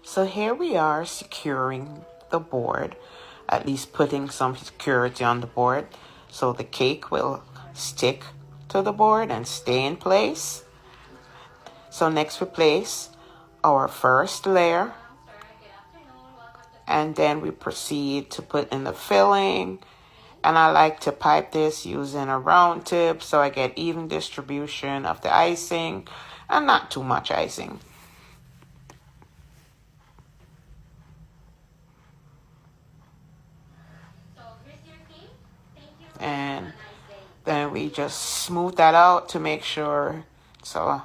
So here we are securing the board, at least putting some security on the board so the cake will stick to the board and stay in place. So next we place our first layer, and then we proceed to put in the filling. And I like to pipe this using a round tip so I get even distribution of the icing and not too much icing. And then we just smooth that out to make sure it's a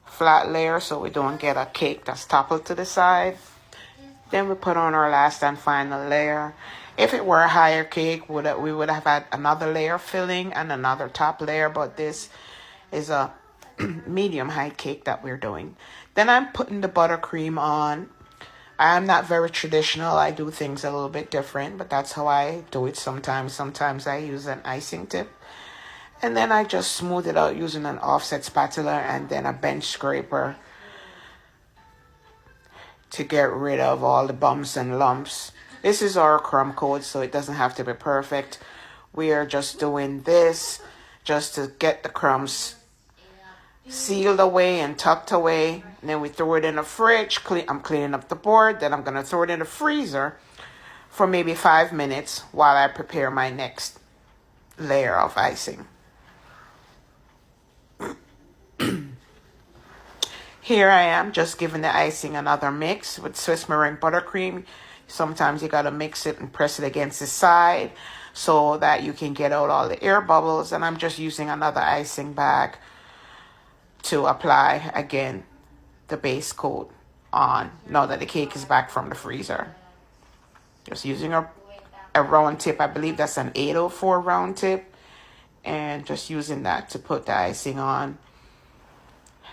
flat layer so we don't get a cake that's toppled to the side. Then we put on our last and final layer. If it were a higher cake, we would have had another layer filling and another top layer, but this is a medium height cake that we're doing. Then I'm putting the buttercream on. I'm not very traditional. I do things a little bit different, but that's how I do it sometimes. Sometimes I use an icing tip. And then I just smooth it out using an offset spatula and then a bench scraper to get rid of all the bumps and lumps. This is our crumb coat, so it doesn't have to be perfect. We are just doing this just to get the crumbs sealed away and tucked away. And then we throw it in the fridge. I'm cleaning up the board. Then I'm going to throw it in the freezer for maybe 5 minutes while I prepare my next layer of icing. Here I am just giving the icing another mix with Swiss meringue buttercream. Sometimes you got to mix it and press it against the side so that you can get out all the air bubbles. And I'm just using another icing bag to apply again the base coat on now that the cake is back from the freezer. Just using a round tip. I believe that's an 804 round tip, and just using that to put the icing on.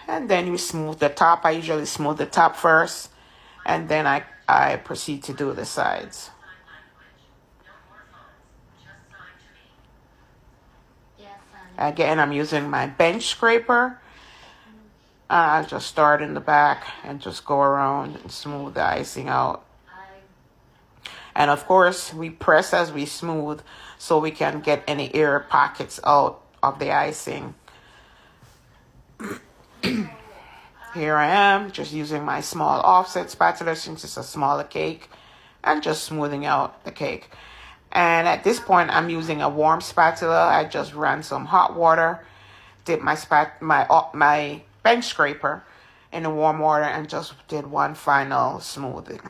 And then you smooth the top. I usually smooth the top first, and then I proceed to do the sides. Again, I'm using my bench scraper. I just start in the back and just go around and smooth the icing out. And of course, we press as we smooth so we can get any air pockets out of the icing. Here I am, just using my small offset spatula since it's a smaller cake, and just smoothing out the cake. And at this point, I'm using a warm spatula. I just ran some hot water, dipped my bench scraper in the warm water, and just did one final smoothing.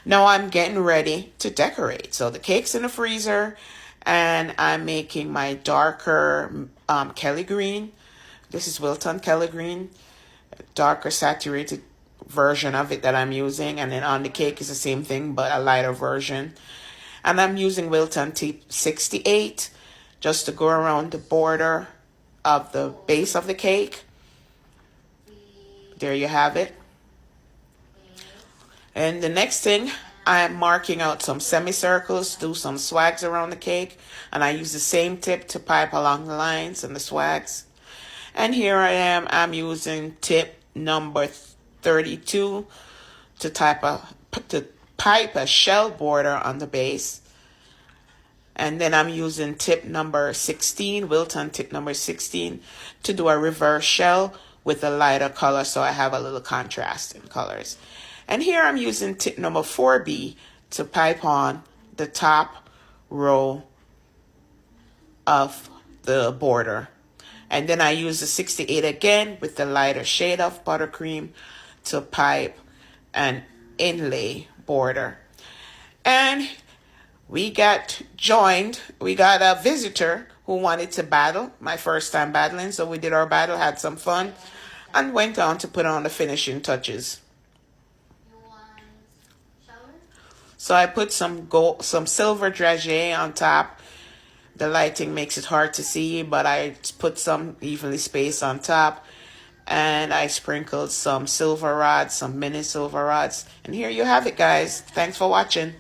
Now I'm getting ready to decorate. So the cake's in the freezer, and I'm making my darker Kelly green. This is Wilton Kelly green, darker saturated version of it that I'm using. And then on the cake is the same thing, but a lighter version. And I'm using Wilton T68 just to go around the border of the base of the cake. There you have it. And the next thing, I'm marking out some semicircles, do some swags around the cake. And I use the same tip to pipe along the lines and the swags. And here I am, I'm using tip number 32 to pipe a shell border on the base. And then I'm using tip number 16, Wilton tip number 16, to do a reverse shell with a lighter color so I have a little contrast in colors. And here I'm using tip number 4B to pipe on the top row of the border. And then I use the 68 again with the lighter shade of buttercream to pipe an inlay border. And we got a visitor who wanted to battle, my first time battling. So we did our battle, had some fun, and went on to put on the finishing touches. So I put some silver dragée on top. The lighting makes it hard to see, but I put some evenly spaced on top. And I sprinkled some silver rods, some mini silver rods. And here you have it, guys. Thanks for watching.